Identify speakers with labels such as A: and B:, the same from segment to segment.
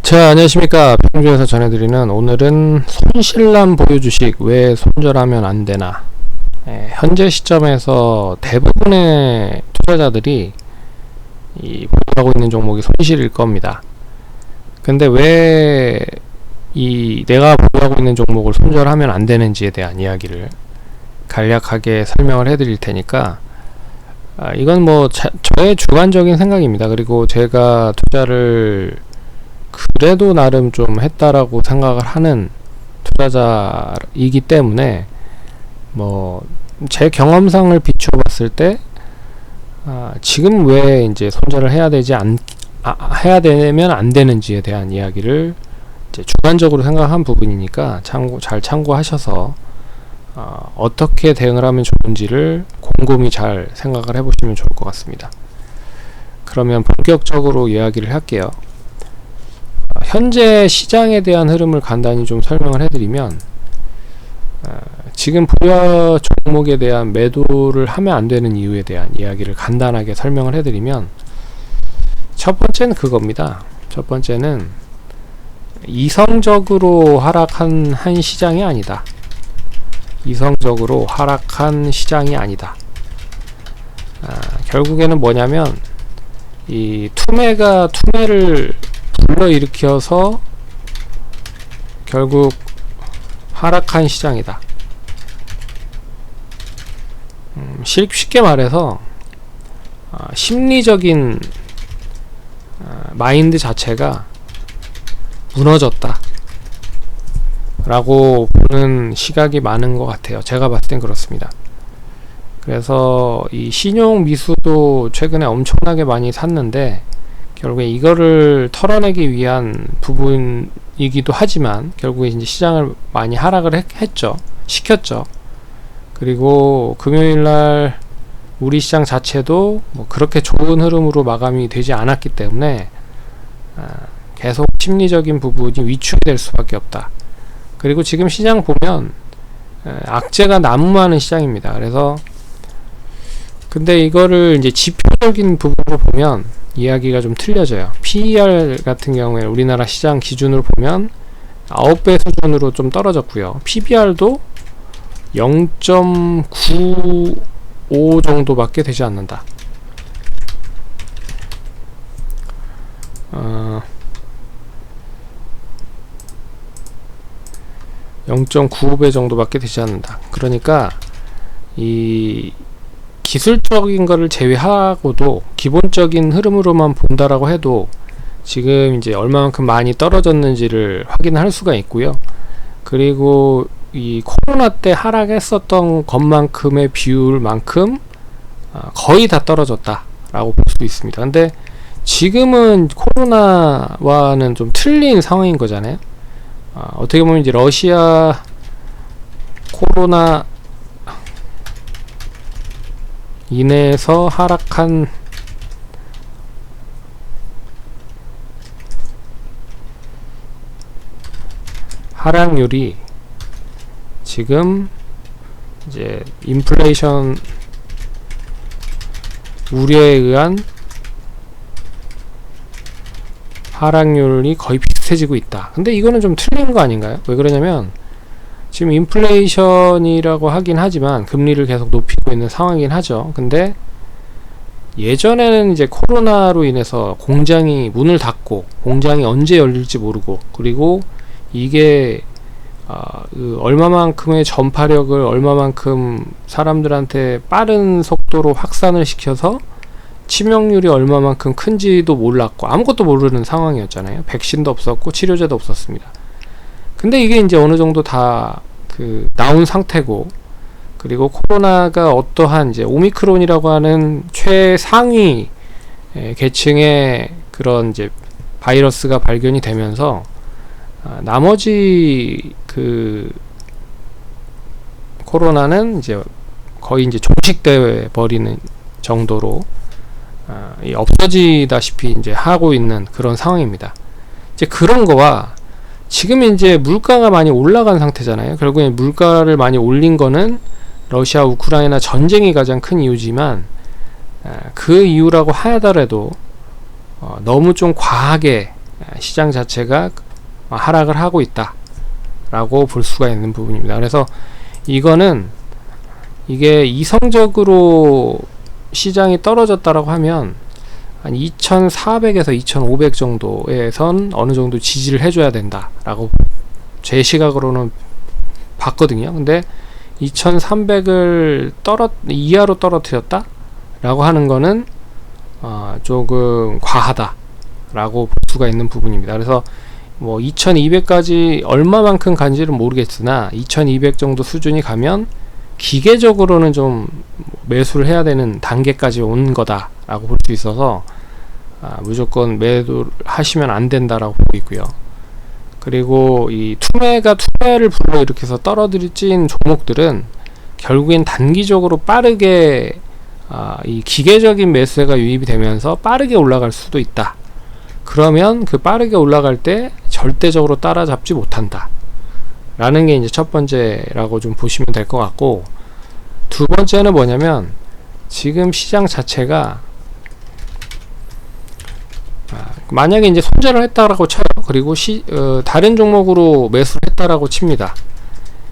A: 자, 안녕하십니까. 평주에서 전해드리는 오늘은 손실남 보유 주식 왜 손절하면 안 되나. 현재 시점에서 대부분의 투자자들이 보유하고 있는 종목이 손실일 겁니다. 근데 왜 내가 보유하고 있는 종목을 손절하면 안 되는지에 대한 이야기를 간략하게 설명을 해드릴 테니까, 이건 뭐 저의 주관적인 생각입니다. 그리고 제가 투자를 그래도 나름 좀 했다라고 생각을 하는 투자자이기 때문에 뭐 제 경험상을 비추어 봤을 때 지금 왜 이제 손절을 해야 되면 안 되는지에 대한 이야기를 이제 주관적으로 생각한 부분이니까 잘 참고하셔서 어떻게 대응을 하면 좋은지를 곰곰이 잘 생각을 해보시면 좋을 것 같습니다. 그러면 본격적으로 이야기를 할게요. 현재 시장에 대한 흐름을 간단히 좀 설명을 해드리면, 지금 보유 종목에 대한 매도를 하면 안 되는 이유에 대한 이야기를 간단하게 설명을 해드리면, 첫 번째는 그겁니다. 첫 번째는 이성적으로 하락한 한 시장이 아니다. 이성적으로 하락한 시장이 아니다. 결국에는 뭐냐면 이 투매를 불러일으켜서 결국 하락한 시장이다. 쉽게 말해서 심리적인 마인드 자체가 무너졌다 라고 보는 시각이 많은 것 같아요. 제가 봤을 땐 그렇습니다. 그래서 이 신용 미수도 최근에 엄청나게 많이 샀는데, 결국에 이거를 털어내기 위한 부분이기도 하지만 결국에 이제 시장을 많이 하락을 시켰죠. 그리고 금요일날 우리 시장 자체도 뭐 그렇게 좋은 흐름으로 마감이 되지 않았기 때문에 계속 심리적인 부분이 위축이 될 수밖에 없다. 그리고 지금 시장 보면 악재가 난무하는 시장입니다. 그래서 근데 이거를 이제 지표적인 부분으로 보면 이야기가 좀 틀려져요. PER 같은 경우에 우리나라 시장 기준으로 보면 9배 수준으로 좀 떨어졌고요. PBR도 0.95 정도밖에 되지 않는다. 0.95배 정도밖에 되지 않는다. 그러니까 이 기술적인 거를 제외하고도 기본적인 흐름으로만 본다라고 해도 지금 이제 얼마만큼 많이 떨어졌는지를 확인할 수가 있고요. 그리고 이 코로나 때 하락했었던 것만큼의 비율만큼 거의 다 떨어졌다라고 볼 수 있습니다. 근데 지금은 코로나와는 좀 틀린 상황인 거잖아요. 어떻게 보면 이제 러시아 코로나 인해서 하락한 하락률이 지금 이제 인플레이션 우려에 의한 하락률이 거의 비슷해지고 있다. 근데 이거는 좀 틀린 거 아닌가요? 왜 그러냐면 지금 인플레이션이라고 하긴 하지만 금리를 계속 높이고 있는 상황이긴 하죠. 근데 예전에는 이제 코로나로 인해서 공장이 문을 닫고 공장이 언제 열릴지 모르고, 그리고 이게 얼마만큼의 전파력을 얼마만큼 사람들한테 빠른 속도로 확산을 시켜서 치명률이 얼마만큼 큰지도 몰랐고 아무것도 모르는 상황이었잖아요. 백신도 없었고 치료제도 없었습니다. 근데 이게 이제 어느 정도 다 나온 상태고, 그리고 코로나가 어떠한 이제 오미크론이라고 하는 최상위 계층의 그런 이제 바이러스가 발견이 되면서 나머지 코로나는 이제 거의 이제 종식돼 버리는 정도로 없어지다시피 이제 하고 있는 그런 상황입니다. 이제 그런 거와 지금 이제 물가가 많이 올라간 상태잖아요. 결국에 물가를 많이 올린 거는 러시아 우크라이나 전쟁이 가장 큰 이유지만, 그 이유라고 하더라도 너무 좀 과하게 시장 자체가 하락을 하고 있다 라고 볼 수가 있는 부분입니다. 그래서 이거는 이게 이성적으로 시장이 떨어졌다라고 하면 한 2400에서 2500 정도에선 어느 정도 지지를 해줘야 된다 라고 제 시각으로는 봤거든요. 근데 2300을 이하로 떨어뜨렸다 라고 하는 거는 조금 과하다 라고 볼 수가 있는 부분입니다. 그래서 뭐 2200까지 얼마만큼 간지는 모르겠으나 2200 정도 수준이 가면 기계적으로는 좀 매수를 해야 되는 단계까지 온 거다 라고 볼 수 있어서 무조건 매도를 하시면 안 된다라고 보고 있고요. 그리고 이 투매를 불러일으켜서 떨어뜨린 종목들은 결국엔 단기적으로 빠르게 이 기계적인 매수세가 유입이 되면서 빠르게 올라갈 수도 있다. 그러면 그 빠르게 올라갈 때 절대적으로 따라잡지 못한다 라는 게 이제 첫 번째라고 좀 보시면 될 것 같고, 두 번째는 뭐냐면 지금 시장 자체가 만약에 이제 손절을 했다라고 쳐요. 그리고 다른 종목으로 매수를 했다라고 칩니다.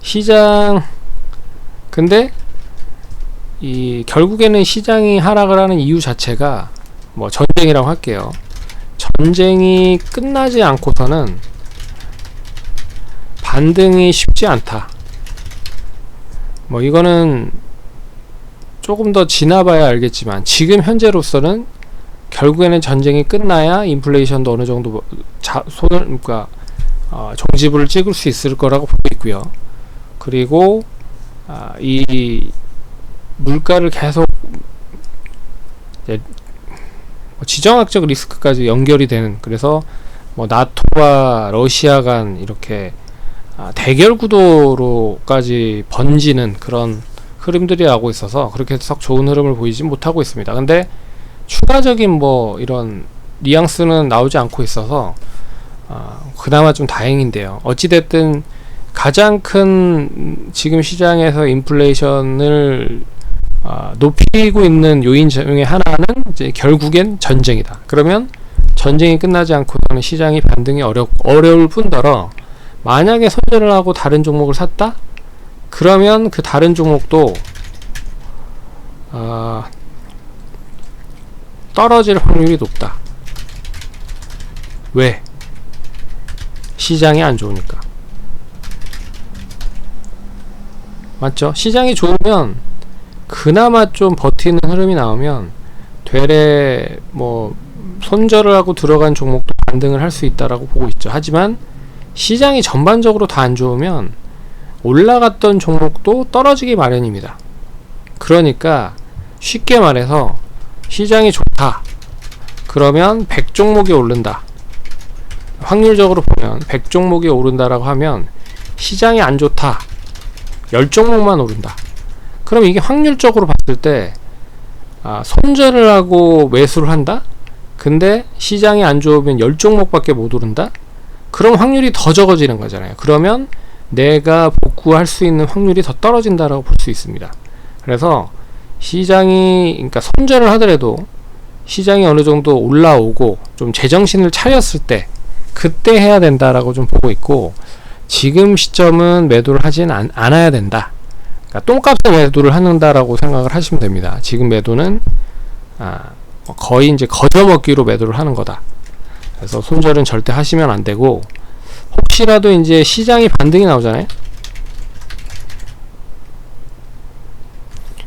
A: 시장 근데 결국에는 시장이 하락을 하는 이유 자체가 뭐 전쟁이라고 할게요. 전쟁이 끝나지 않고서는 반등이 쉽지 않다. 뭐 이거는 조금 더 지나봐야 알겠지만 지금 현재로서는 결국에는 전쟁이 끝나야 인플레이션도 어느 정도 그러니까 종지부를 찍을 수 있을 거라고 보고 있고요. 그리고 이 물가를 계속 지정학적 리스크까지 연결이 되는, 그래서 뭐 나토와 러시아 간 이렇게 대결 구도로까지 번지는 그런 흐름들이 나오고 있어서 그렇게 썩 좋은 흐름을 보이지 못하고 있습니다. 근데 추가적인 뭐 이런 뉘앙스는 나오지 않고 있어서 그나마 좀 다행인데요. 어찌됐든 가장 큰 지금 시장에서 인플레이션을 높이고 있는 요인 중에 하나는 이제 결국엔 전쟁이다. 그러면 전쟁이 끝나지 않고서는 시장이 반등이 어려울 뿐더러 만약에 손절을 하고 다른 종목을 샀다? 그러면 그 다른 종목도 떨어질 확률이 높다. 왜? 시장이 안 좋으니까. 맞죠? 시장이 좋으면 그나마 좀 버티는 흐름이 나오면 되레 뭐 손절을 하고 들어간 종목도 반등을 할 수 있다라고 보고 있죠. 하지만 시장이 전반적으로 다 안 좋으면 올라갔던 종목도 떨어지기 마련입니다. 그러니까 쉽게 말해서 시장이 좋다. 그러면 100종목이 오른다. 확률적으로 보면 100종목이 오른다라고 하면 시장이 안 좋다. 10종목만 오른다. 그럼 이게 확률적으로 봤을 때 손절을 하고 매수를 한다? 근데 시장이 안 좋으면 10종목밖에 못 오른다? 그럼 확률이 더 적어지는 거잖아요. 그러면 내가 복구할 수 있는 확률이 더 떨어진다라고 볼 수 있습니다. 그래서 시장이, 그러니까 손절을 하더라도 시장이 어느 정도 올라오고 좀 제정신을 차렸을 때 그때 해야 된다라고 좀 보고 있고, 지금 시점은 매도를 하진 않아야 된다. 그러니까 똥값에 매도를 한다라고 생각을 하시면 됩니다. 지금 매도는 거의 이제 거저먹기로 매도를 하는 거다. 그래서 손절은 절대 하시면 안 되고, 혹시라도 이제 시장이 반등이 나오잖아요.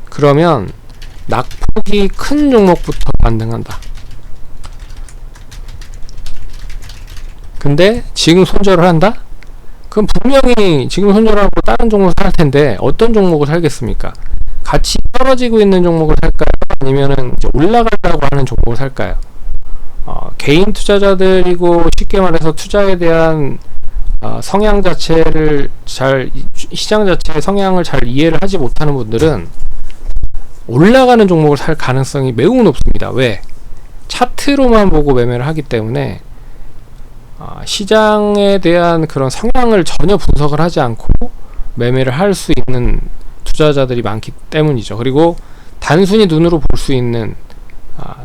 A: 그러면 낙폭이 큰 종목부터 반등한다. 근데 지금 손절을 한다? 그럼 분명히 지금 손절하고 다른 종목을 살 텐데 어떤 종목을 살겠습니까? 같이 떨어지고 있는 종목을 살까요? 아니면은 이제 올라가려고 하는 종목을 살까요? 개인 투자자들이고 쉽게 말해서 투자에 대한 성향 자체를 시장 자체의 성향을 잘 이해를 하지 못하는 분들은 올라가는 종목을 살 가능성이 매우 높습니다. 왜? 차트로만 보고 매매를 하기 때문에 시장에 대한 그런 성향을 전혀 분석을 하지 않고 매매를 할 수 있는 투자자들이 많기 때문이죠. 그리고 단순히 눈으로 볼 수 있는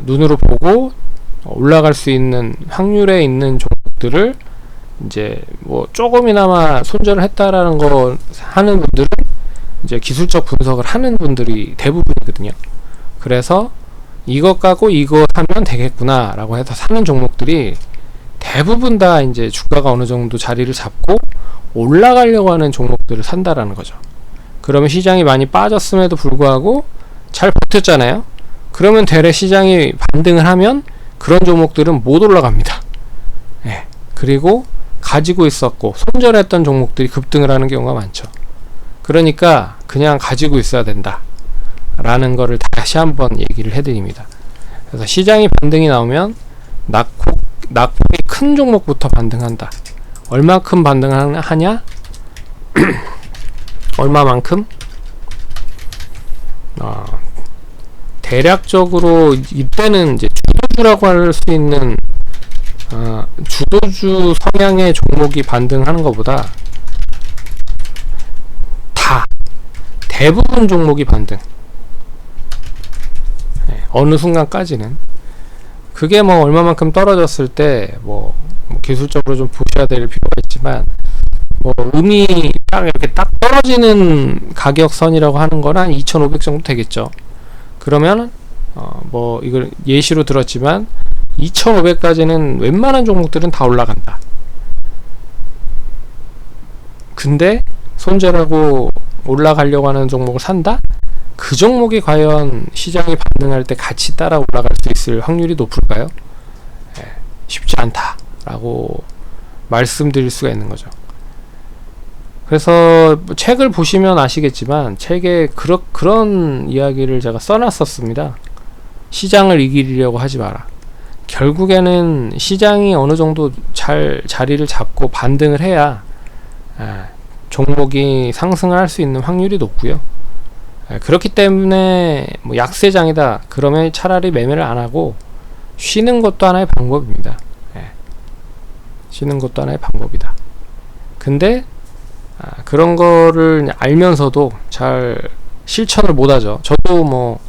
A: 눈으로 보고 올라갈 수 있는 확률에 있는 종목들을 이제 뭐 조금이나마 손절을 했다라는 거 하는 분들은 이제 기술적 분석을 하는 분들이 대부분이거든요. 그래서 이것 갖고 이거 사면 되겠구나 라고 해서 사는 종목들이 대부분 다 이제 주가가 어느 정도 자리를 잡고 올라가려고 하는 종목들을 산다라는 거죠. 그러면 시장이 많이 빠졌음에도 불구하고 잘 버텼잖아요. 그러면 되레 시장이 반등을 하면 그런 종목들은 못 올라갑니다. 예. 그리고 가지고 있었고 손절했던 종목들이 급등을 하는 경우가 많죠. 그러니까 그냥 가지고 있어야 된다 라는 거를 다시 한번 얘기를 해드립니다. 그래서 시장이 반등이 나오면 낙폭이 큰 종목부터 반등한다. 얼마큼 반등하냐? 얼마만큼? 대략적으로 이때는 이제 주도주라고 할 수 있는 주도주 성향의 종목이 반등하는 것보다 대부분 종목이 반등. 어느 순간까지는 그게 뭐 얼마만큼 떨어졌을 때 뭐 기술적으로 좀 보셔야 될 필요가 있지만 뭐 음이 딱 이렇게 딱 떨어지는 가격선이라고 하는 건 한 2,500 정도 되겠죠. 그러면 뭐 이걸 예시로 들었지만 2,500까지는 웬만한 종목들은 다 올라간다. 근데 손절하고 올라가려고 하는 종목을 산다? 그 종목이 과연 시장이 반등할 때 같이 따라 올라갈 수 있을 확률이 높을까요? 쉽지 않다라고 말씀드릴 수가 있는 거죠. 그래서 책을 보시면 아시겠지만 책에 그런 이야기를 제가 써놨었습니다. 시장을 이기려고 하지 마라. 결국에는 시장이 어느 정도 잘 자리를 잡고 반등을 해야 종목이 상승을 할 수 있는 확률이 높고요. 그렇기 때문에 뭐 약세장이다 그러면 차라리 매매를 안 하고 쉬는 것도 하나의 방법입니다. 쉬는 것도 하나의 방법이다. 근데 그런 거를 알면서도 잘 실천을 못 하죠. 저도 뭐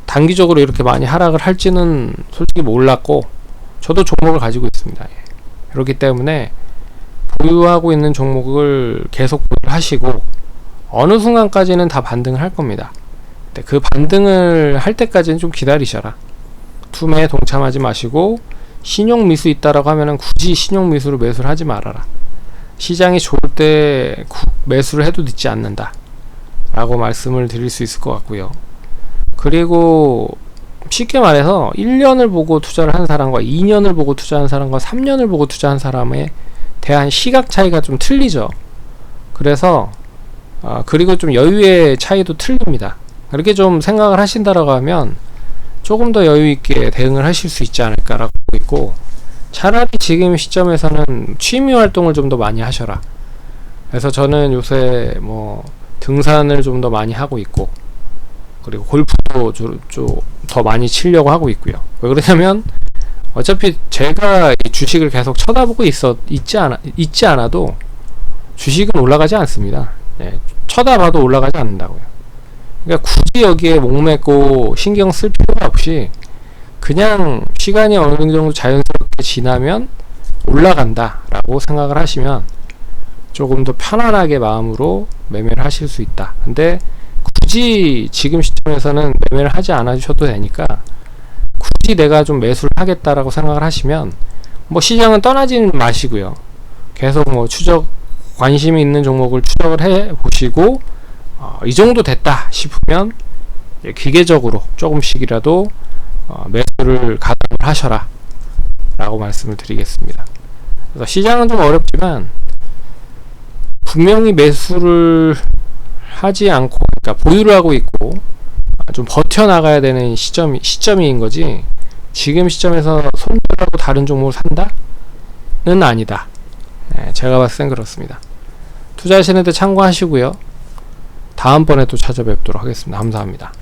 A: 단기적으로 이렇게 많이 하락을 할지는 솔직히 몰랐고 저도 종목을 가지고 있습니다. 그렇기 때문에 보유하고 있는 종목을 계속 보유하시고 어느 순간까지는 다 반등을 할 겁니다. 근데 그 반등을 할 때까지는 좀 기다리셔라. 투매에 동참하지 마시고 신용 미수 있다라고 하면은 굳이 신용 미수로 매수를 하지 말아라. 시장이 좋을 때 매수를 해도 늦지 않는다 라고 말씀을 드릴 수 있을 것 같고요. 그리고 쉽게 말해서 1년을 보고 투자를 한 사람과 2년을 보고 투자한 사람과 3년을 보고 투자한 사람에 대한 시각 차이가 좀 틀리죠. 그래서 그리고 좀 여유의 차이도 틀립니다. 그렇게 좀 생각을 하신다라고 하면 조금 더 여유 있게 대응을 하실 수 있지 않을까라고 보고 있고, 차라리 지금 시점에서는 취미 활동을 좀 더 많이 하셔라. 그래서 저는 요새 뭐 등산을 좀 더 많이 하고 있고, 그리고 골프도 더 많이 치려고 하고 있고요. 왜 그러냐면 어차피 제가 이 주식을 계속 쳐다보고 있지 않아도 주식은 올라가지 않습니다. 쳐다봐도 올라가지 않는다고요. 그러니까 굳이 여기에 목매고 신경 쓸 필요가 없이 그냥 시간이 어느 정도 자연스럽게 지나면 올라간다 라고 생각을 하시면 조금 더 편안하게 마음으로 매매를 하실 수 있다. 근데 굳이 지금 시점에서는 매매를 하지 않으셔도 되니까 굳이 내가 좀 매수를 하겠다라고 생각을 하시면 뭐 시장은 떠나지는 마시고요. 계속 뭐 관심이 있는 종목을 추적을 해 보시고 이 정도 됐다 싶으면 기계적으로 조금씩이라도 매수를 가동을 하셔라 라고 말씀을 드리겠습니다. 그래서 시장은 좀 어렵지만 분명히 매수를 하지 않고, 그러니까 보유를 하고 있고 좀 버텨나가야 되는 시점인 거지, 지금 시점에서 손절하고 다른 종목을 산다는 아니다. 제가 봤을 땐 그렇습니다. 투자하시는데 참고하시고요. 다음번에 또 찾아뵙도록 하겠습니다. 감사합니다.